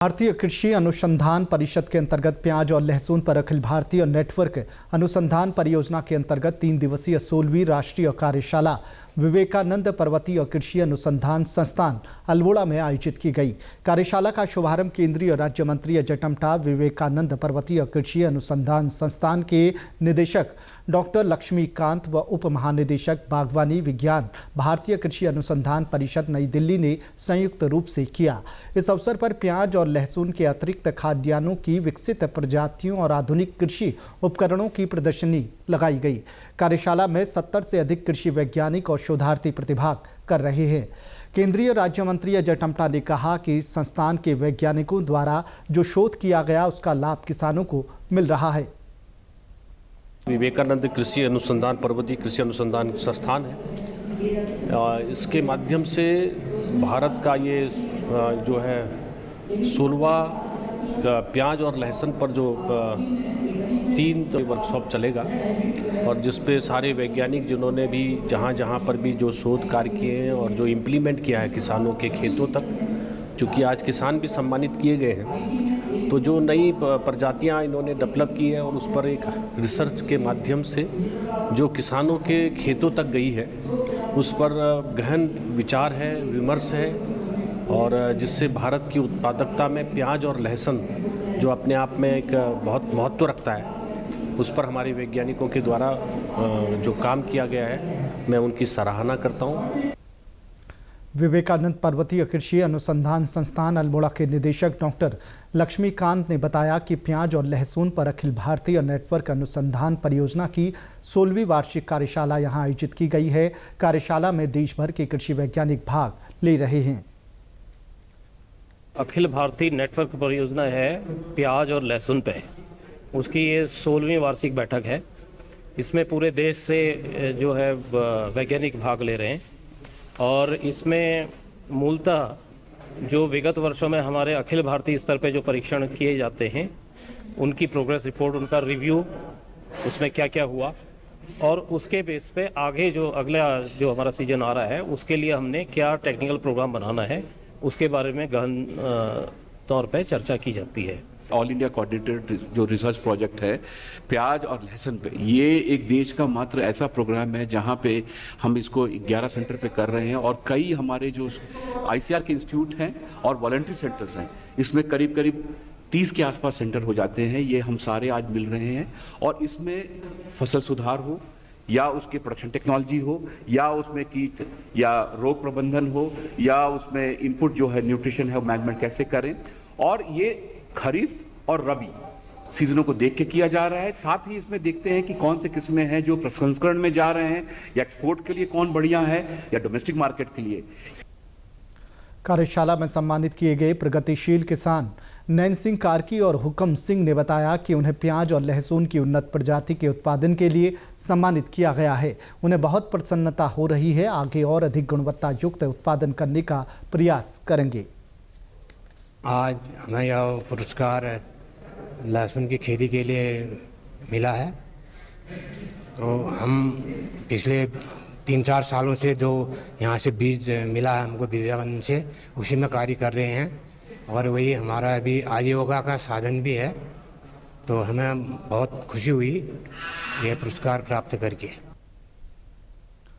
भारतीय कृषि अनुसंधान परिषद के अंतर्गत प्याज और लहसुन पर अखिल भारतीय नेटवर्क अनुसंधान परियोजना के अंतर्गत 3 दिवसीय 16वीं राष्ट्रीय कार्यशाला विवेकानंद पर्वतीय कृषि अनुसंधान संस्थान अल्मोड़ा में आयोजित की गई। कार्यशाला का शुभारंभ केंद्रीय राज्य मंत्री अजय टम्टा, विवेकानंद पर्वतीय कृषि अनुसंधान संस्थान के निदेशक डॉक्टर लक्ष्मीकांत व उप महानिदेशक बागवानी विज्ञान भारतीय कृषि अनुसंधान परिषद नई दिल्ली ने संयुक्त रूप से किया। इस अवसर पर प्याज और लहसुन के अतिरिक्त खाद्यान्नों की विकसित प्रजातियों और आधुनिक कृषि उपकरणों की प्रदर्शनी लगाई गई। कार्यशाला में 70 से अधिक कृषि वैज्ञानिक और शोधार्थी प्रतिभाग कर रहे हैं। केंद्रीय राज्य मंत्री अजय टम्टा ने कहा कि संस्थान के वैज्ञानिकों द्वारा जो शोध किया गया उसका लाभ किसानों को मिल रहा है। विवेकानंद कृषि अनुसंधान पर्वतीय कृषि अनुसंधान संस्थान है। इसके माध्यम से भारत का ये जो है 16वां प्याज और लहसुन पर जो 3 वर्कशॉप चलेगा और जिस पे सारे वैज्ञानिक जिन्होंने भी जहाँ पर भी जो शोध कार्य किए हैं और जो इम्प्लीमेंट किया है किसानों के खेतों तक, चूँकि आज किसान भी सम्मानित किए गए हैं, तो जो नई प्रजातियां इन्होंने डेवलप की है और उस पर एक रिसर्च के माध्यम से जो किसानों के खेतों तक गई है उस पर गहन विचार है, विमर्श है और जिससे भारत की उत्पादकता में प्याज और लहसुन जो अपने आप में एक बहुत महत्व रखता है, उस पर हमारे वैज्ञानिकों के द्वारा जो काम किया गया है, मैं उनकी सराहना करता हूँ। विवेकानंद पर्वतीय कृषि अनुसंधान संस्थान अल्मोड़ा के निदेशक डॉक्टर लक्ष्मीकांत ने बताया कि प्याज और लहसुन पर अखिल भारतीय नेटवर्क अनुसंधान परियोजना की 16वीं वार्षिक कार्यशाला यहां आयोजित की गई है। कार्यशाला में देश भर के कृषि वैज्ञानिक भाग ले रहे हैं। अखिल भारतीय नेटवर्क परियोजना है प्याज और लहसुन पे, उसकी ये 16वीं वार्षिक बैठक है। इसमें पूरे देश से जो है वैज्ञानिक भाग ले रहे हैं और इसमें मूलतः जो विगत वर्षों में हमारे अखिल भारतीय स्तर पे जो परीक्षण किए जाते हैं उनकी प्रोग्रेस रिपोर्ट, उनका रिव्यू, उसमें क्या क्या हुआ और उसके बेस पे आगे जो अगला जो हमारा सीजन आ रहा है उसके लिए हमने क्या टेक्निकल प्रोग्राम बनाना है उसके बारे में गहन तौर पे चर्चा की जाती है। ऑल इंडिया कोऑर्डिनेटेड जो रिसर्च प्रोजेक्ट है प्याज और लहसुन पे, ये एक देश का मात्र ऐसा प्रोग्राम है जहाँ पे हम इसको 11 सेंटर पे कर रहे हैं और कई हमारे जो आईसीआर के इंस्टीट्यूट हैं और वॉलंटरी सेंटर्स हैं, इसमें करीब करीब 30 के आसपास सेंटर हो जाते हैं। ये हम सारे आज मिल रहे हैं और इसमें फसल सुधार हो या उसके प्रोडक्शन टेक्नोलॉजी हो या उसमें कीट या रोग प्रबंधन हो या उसमें इनपुट जो है न्यूट्रिशन है वो मैनेजमेंट कैसे करें, और ये खरीफ और रबी सीजनों को देख के किया जा रहा है। साथ ही इसमें देखते हैं कि कौन से किस्में हैं जो प्रसंस्करण में जा रहे हैं या एक्सपोर्ट के लिए कौन बढ़िया है या डोमेस्टिक मार्केट के लिए। कार्यशाला में सम्मानित किए गए प्रगतिशील किसान नैन सिंह कार्की और हुक्म सिंह ने बताया कि उन्हें प्याज और लहसुन की उन्नत प्रजाति के उत्पादन के लिए सम्मानित किया गया है। उन्हें बहुत प्रसन्नता हो रही है, आगे और अधिक गुणवत्ता युक्त उत्पादन करने का प्रयास करेंगे। आज हमें यह पुरस्कार लहसुन की खेती के लिए मिला है। तो हम पिछले 3-4 सालों से जो यहाँ से बीज मिला है हमको विवेकानंद से, उसी में कार्य कर रहे हैं और वही हमारा अभी आजीविका का साधन भी है। तो हमें बहुत खुशी हुई यह पुरस्कार प्राप्त करके।